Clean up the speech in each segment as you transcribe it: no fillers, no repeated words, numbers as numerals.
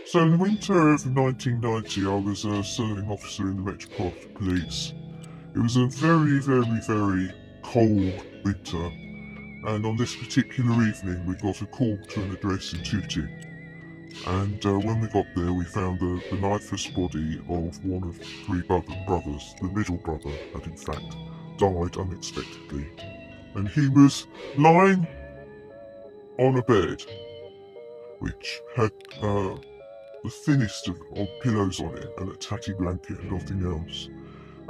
So in the winter of 1990, I was a serving officer in the Metropolitan Police. It was a very, very, very cold winter, and on this particular evening we got a call to an address in Tooting. And when we got there, we found the lifeless body of one of three brothers. The middle brother had in fact died unexpectedly, and he was lying on a bed which had the thinnest of pillows on it and a tatty blanket and nothing else.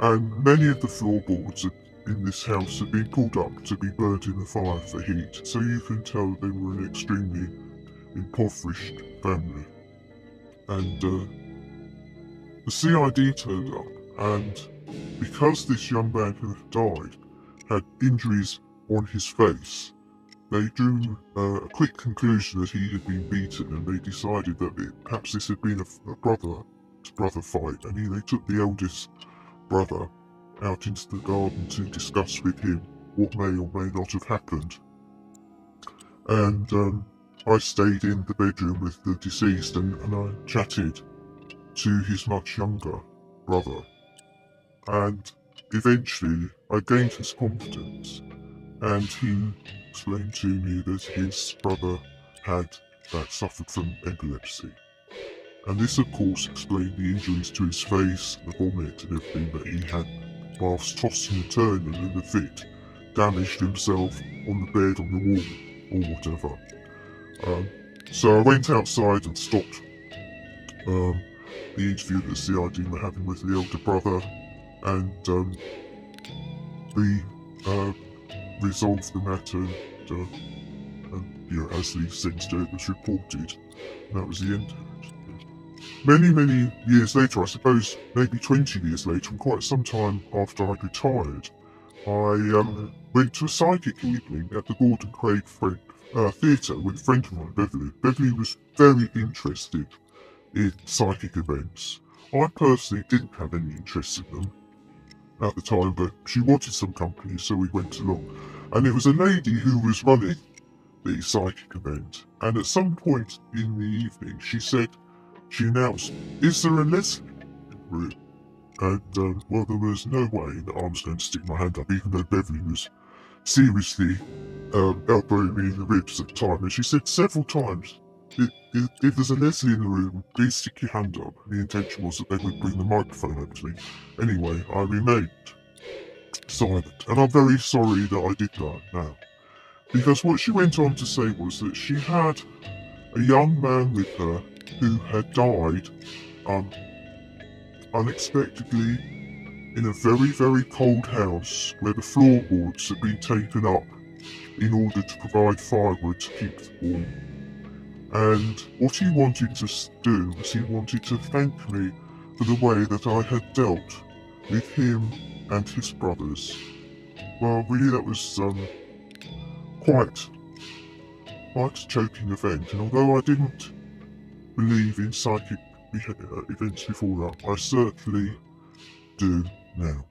And many of the floorboards in this house had been pulled up to be burnt in the fire for heat, so you can tell they were an extremely impoverished family. And the CID turned up, and because this young man who had died had injuries on his face, they drew a quick conclusion that he had been beaten, and they decided that perhaps this had been a brother fight, and they took the eldest brother out into the garden to discuss with him what may or may not have happened. And I stayed in the bedroom with the deceased, and I chatted to his much younger brother, and eventually I gained his confidence, and he explained to me that his brother had suffered from epilepsy. And this of course explained the injuries to his face, the vomit and everything that he had whilst tossing and turning in the fit, damaged himself on the bed, on the wall, or whatever. So I went outside and stopped the interview that the CID were having with the elder brother, and we resolved the matter, and as the sentenced was reported, and that was the end of it. Many years later, I suppose maybe 20 years later, and quite some time after I retired, I went to a psychic evening at the Gordon Craig Theatre with a friend of mine, Beverly. Beverly was very interested in psychic events. I personally didn't have any interest in them at the time, but she wanted some company, so we went along. And it was a lady who was running the psychic event, and at some point in the evening she announced, "Is there a Leslie in the room?" And well, there was no way that I was going to stick my hand up, even though Beverly was seriously elbowing me in the ribs at the time, and she said several times, if there's a Leslie in the room, please stick your hand up. And the intention was that they would bring the microphone over to me. Anyway, I remained silent, and I'm very sorry that I did that now. Because what she went on to say was that she had a young man with her who had died unexpectedly in a very, very cold house where the floorboards had been taken up in order to provide firewood to keep them warm. And what he wanted to do was he wanted to thank me for the way that I had dealt with him and his brothers. Well, really that was quite a choking event, and although I didn't believe in psychic events before that, I certainly do now.